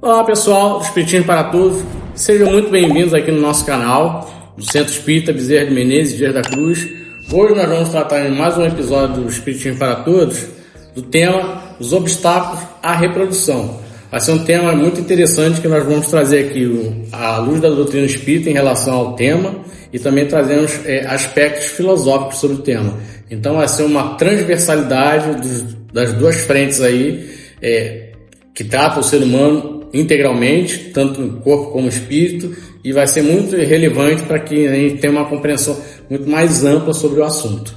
Olá pessoal, do Espiritismo para Todos, sejam muito bem-vindos aqui no nosso canal do Centro Espírita Bezerra de Menezes, Dias da Cruz. Hoje nós vamos tratar em mais um episódio do Espiritismo para Todos do tema Os Obstáculos à Reprodução. Vai ser um tema muito interessante que nós vamos trazer aqui a luz da doutrina espírita em relação ao tema e também trazemos aspectos filosóficos sobre o tema. Então vai ser uma transversalidade das duas frentes aí que trata o ser humano integralmente, tanto no corpo como no espírito, e vai ser muito relevante para que a gente tenha uma compreensão muito mais ampla sobre o assunto.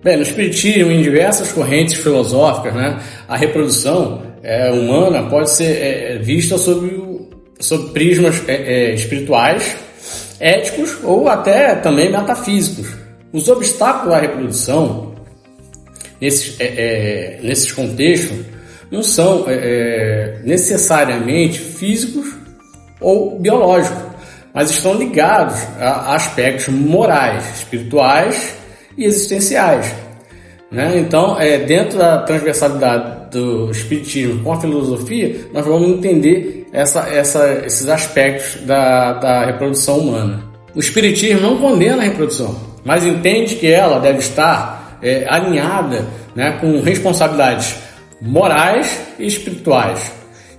Bem, no espiritismo, em diversas correntes filosóficas, a reprodução humana pode ser vista sob prismas espirituais, éticos ou até também metafísicos. Os obstáculos à reprodução, nesses contextos, não são necessariamente físicos ou biológicos, mas estão ligados a aspectos morais, espirituais e existenciais. Então, dentro da transversalidade do espiritismo com a filosofia, nós vamos entender esses aspectos da reprodução humana. O espiritismo não condena a reprodução, mas entende que ela deve estar alinhada com responsabilidades morais e espirituais.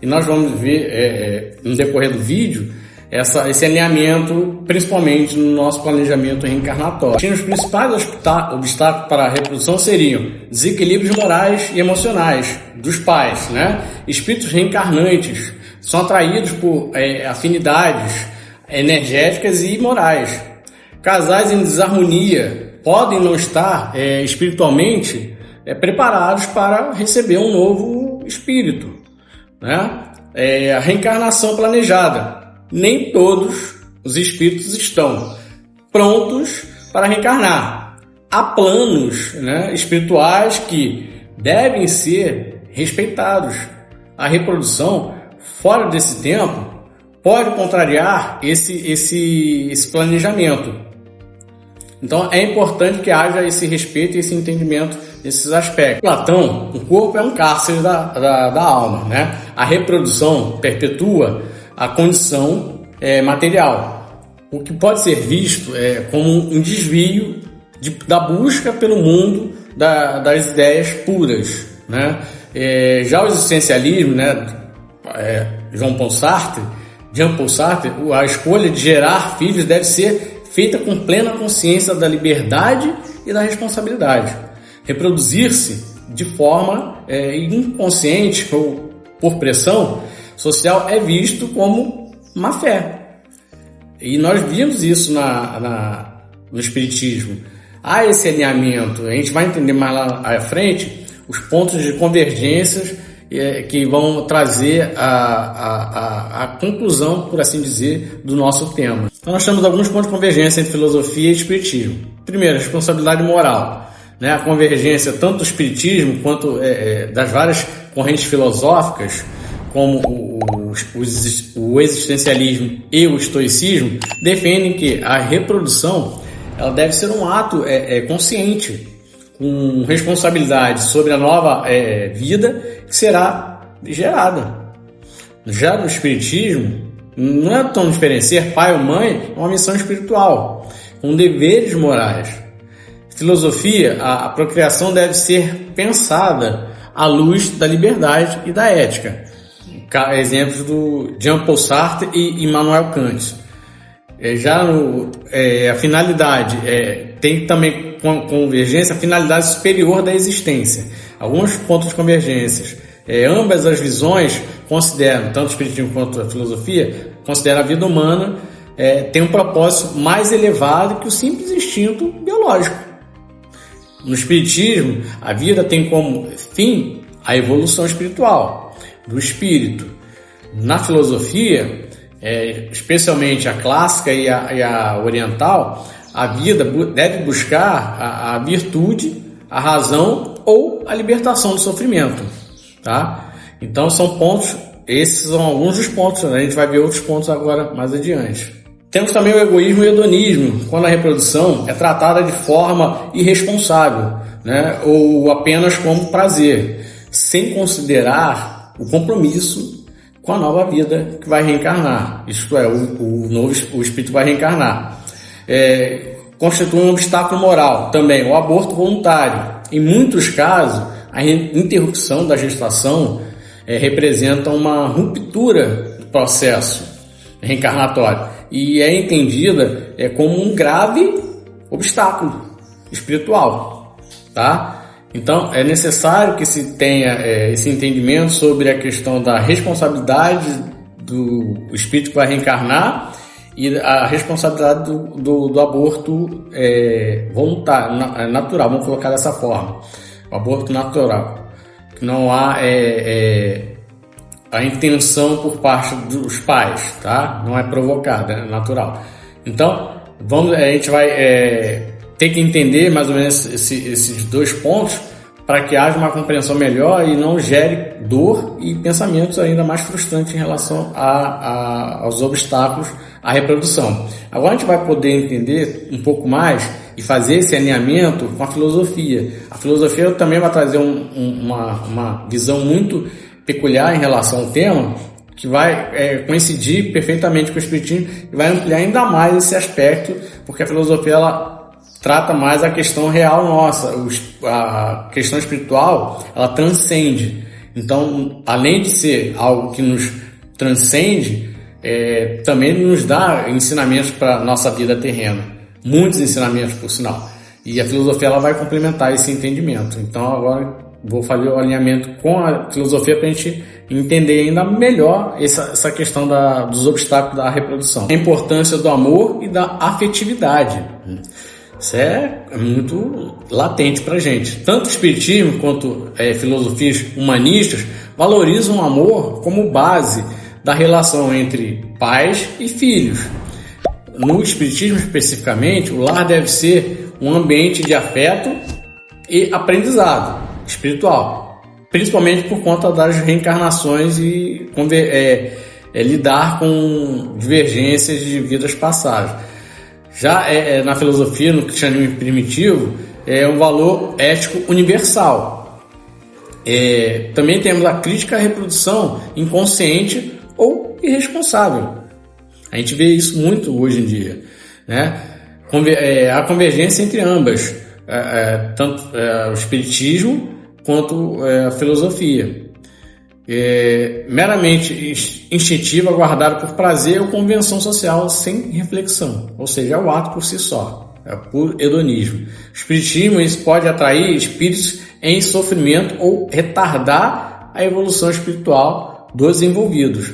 E nós vamos ver no decorrer do vídeo esse alinhamento, principalmente no nosso planejamento reencarnatório. Os principais obstáculos para a reprodução seriam desequilíbrios morais e emocionais dos pais. Espíritos reencarnantes são atraídos por afinidades energéticas e morais. Casais em desarmonia podem não estar espiritualmente preparados para receber um novo espírito. A reencarnação planejada. Nem todos os espíritos estão prontos para reencarnar. Há planos espirituais que devem ser respeitados. A reprodução fora desse tempo pode contrariar esse planejamento. Então é importante que haja esse respeito e esse entendimento desses aspectos. Platão, o corpo é um cárcere da alma. A reprodução perpetua a condição material, o que pode ser visto como um desvio da busca pelo mundo das ideias puras. Já o existencialismo, Jean Paul Sartre, a escolha de gerar filhos deve ser feita com plena consciência da liberdade e da responsabilidade. Reproduzir-se de forma inconsciente ou por pressão social é visto como má fé. E nós vimos isso no Espiritismo. Há esse alinhamento, a gente vai entender mais lá à frente os pontos de convergências que vão trazer a conclusão, por assim dizer, do nosso tema. Então nós temos alguns pontos de convergência entre filosofia e espiritismo. Primeiro, a responsabilidade moral. A convergência tanto do espiritismo quanto das várias correntes filosóficas, como o existencialismo e o estoicismo, defendem que a reprodução ela deve ser um ato consciente, com responsabilidade sobre a nova vida que será gerada. Já no espiritismo, não é tão diferente. Ser pai ou mãe é uma missão espiritual, com deveres morais. Filosofia, a procriação deve ser pensada à luz da liberdade e da ética. Exemplos do Jean Paul Sartre e Immanuel Kant. Já a finalidade, tem também convergência, a finalidade superior da existência. Alguns pontos de convergência. Ambas as visões consideram, tanto o espiritismo quanto a filosofia, consideram a vida humana tem um propósito mais elevado que o simples instinto biológico. No espiritismo, a vida tem como fim a evolução espiritual do espírito. Na filosofia, especialmente a clássica e a oriental, a vida deve buscar a virtude, a razão ou a libertação do sofrimento. Então esses são alguns dos pontos, a gente vai ver outros pontos agora mais adiante. Temos também o egoísmo e o hedonismo, quando a reprodução é tratada de forma irresponsável, ou apenas como prazer, sem considerar o compromisso com a nova vida que vai reencarnar, isto é, o espírito vai reencarnar. Constitui um obstáculo moral também, o aborto voluntário. Em muitos casos, a interrupção da gestação representa uma ruptura do processo reencarnatório e é entendida como um grave obstáculo espiritual, tá? Então, é necessário que se tenha esse entendimento sobre a questão da responsabilidade do espírito que vai reencarnar e a responsabilidade do aborto voluntário, natural, vamos colocar dessa forma. O aborto natural, que não há a intenção por parte dos pais, tá? Não é provocada, é natural. Então, a gente vai ter que entender mais ou menos esses dois pontos para que haja uma compreensão melhor e não gere dor e pensamentos ainda mais frustrantes em relação aos obstáculos à reprodução. Agora a gente vai poder entender um pouco mais e fazer esse alinhamento com a filosofia. A filosofia também vai trazer uma visão muito peculiar em relação ao tema, que vai coincidir perfeitamente com o espiritismo e vai ampliar ainda mais esse aspecto, porque a filosofia ela trata mais a questão real nossa, a questão espiritual, ela transcende. Então, além de ser algo que nos transcende, também nos dá ensinamentos para a nossa vida terrena. Muitos ensinamentos, por sinal. E a filosofia ela vai complementar esse entendimento. Então, agora vou fazer o alinhamento com a filosofia para a gente entender ainda melhor essa questão dos obstáculos da reprodução. A importância do amor e da afetividade. Isso é muito latente para a gente. Tanto o espiritismo quanto filosofias humanistas valorizam o amor como base da relação entre pais e filhos. No espiritismo especificamente, o lar deve ser um ambiente de afeto e aprendizado espiritual, principalmente por conta das reencarnações e lidar com divergências de vidas passadas. Já na filosofia, no cristianismo primitivo, é um valor ético universal. Também temos a crítica à reprodução inconsciente ou irresponsável. A gente vê isso muito hoje em dia, né? A convergência entre ambas, tanto o espiritismo quanto a filosofia. Meramente instintiva, guardada por prazer ou convenção social sem reflexão, ou seja, é o ato por si só, é puro hedonismo. O espiritismo isso pode atrair espíritos em sofrimento ou retardar a evolução espiritual dos envolvidos,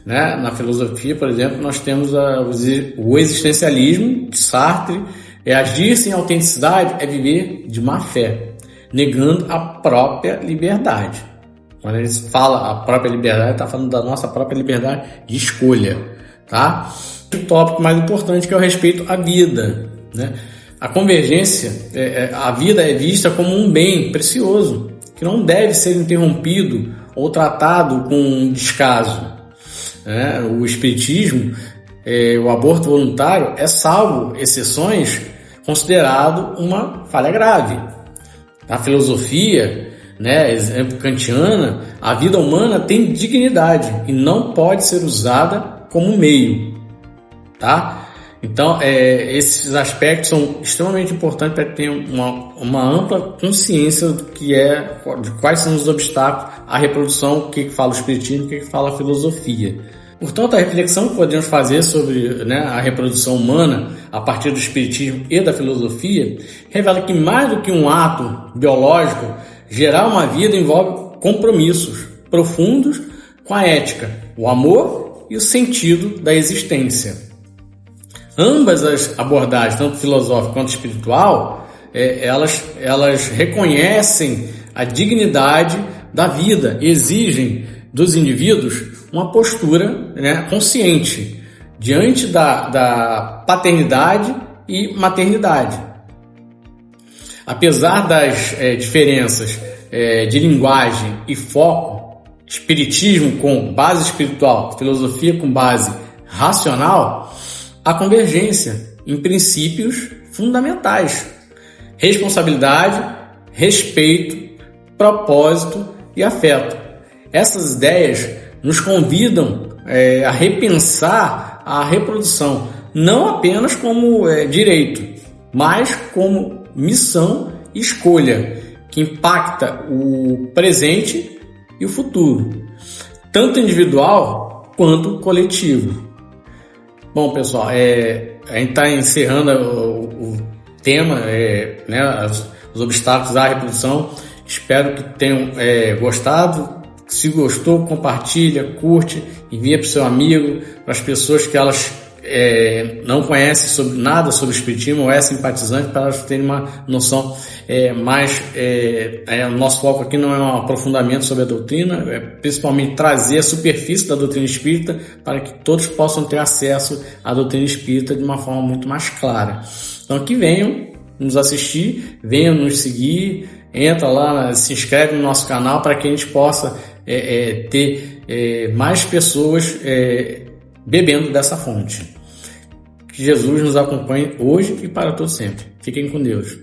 né? Na filosofia, por exemplo, nós temos o existencialismo de Sartre, agir sem autenticidade é viver de má fé, negando a própria liberdade. Quando ele fala a própria liberdade, está falando da nossa própria liberdade de escolha, tá? O tópico mais importante que é o respeito à vida, né? A convergência, a vida é vista como um bem precioso, que não deve ser interrompido ou tratado com descaso, né? O espiritismo, o aborto voluntário é, salvo exceções, considerado uma falha grave. A filosofia, né, exemplo kantiana, a vida humana tem dignidade e não pode ser usada como meio, tá? Então, esses aspectos são extremamente importantes para ter uma ampla consciência de quais são os obstáculos à reprodução, o que fala o espiritismo, o que fala a filosofia. Portanto, a reflexão que podemos fazer sobre, né, a reprodução humana a partir do espiritismo e da filosofia revela que mais do que um ato biológico, gerar uma vida envolve compromissos profundos com a ética, o amor e o sentido da existência. Ambas as abordagens, tanto filosófica quanto espiritual, elas reconhecem a dignidade da vida, exigem dos indivíduos uma postura, né, consciente diante da paternidade e maternidade. Apesar das diferenças de linguagem e foco, espiritismo com base espiritual, filosofia com base racional, há convergência em princípios fundamentais: responsabilidade, respeito, propósito e afeto. Essas ideias nos convidam a repensar a reprodução, não apenas como direito, mas como missão e escolha, que impacta o presente e o futuro, tanto individual quanto coletivo. Bom, pessoal, a gente está encerrando o tema, né, os obstáculos à reprodução. Espero que tenham gostado. Se gostou, compartilha, curte, envia para o seu amigo, para as pessoas que elas não conhecem nada sobre o espiritismo ou é simpatizante, para elas terem uma noção mais. O nosso foco aqui não é um aprofundamento sobre a doutrina, é principalmente trazer a superfície da doutrina espírita para que todos possam ter acesso à doutrina espírita de uma forma muito mais clara. Então, que venham nos assistir, venham nos seguir, entra lá, se inscreve no nosso canal para que a gente possa ter mais pessoas bebendo dessa fonte. Que Jesus nos acompanhe hoje e para todo sempre. Fiquem com Deus.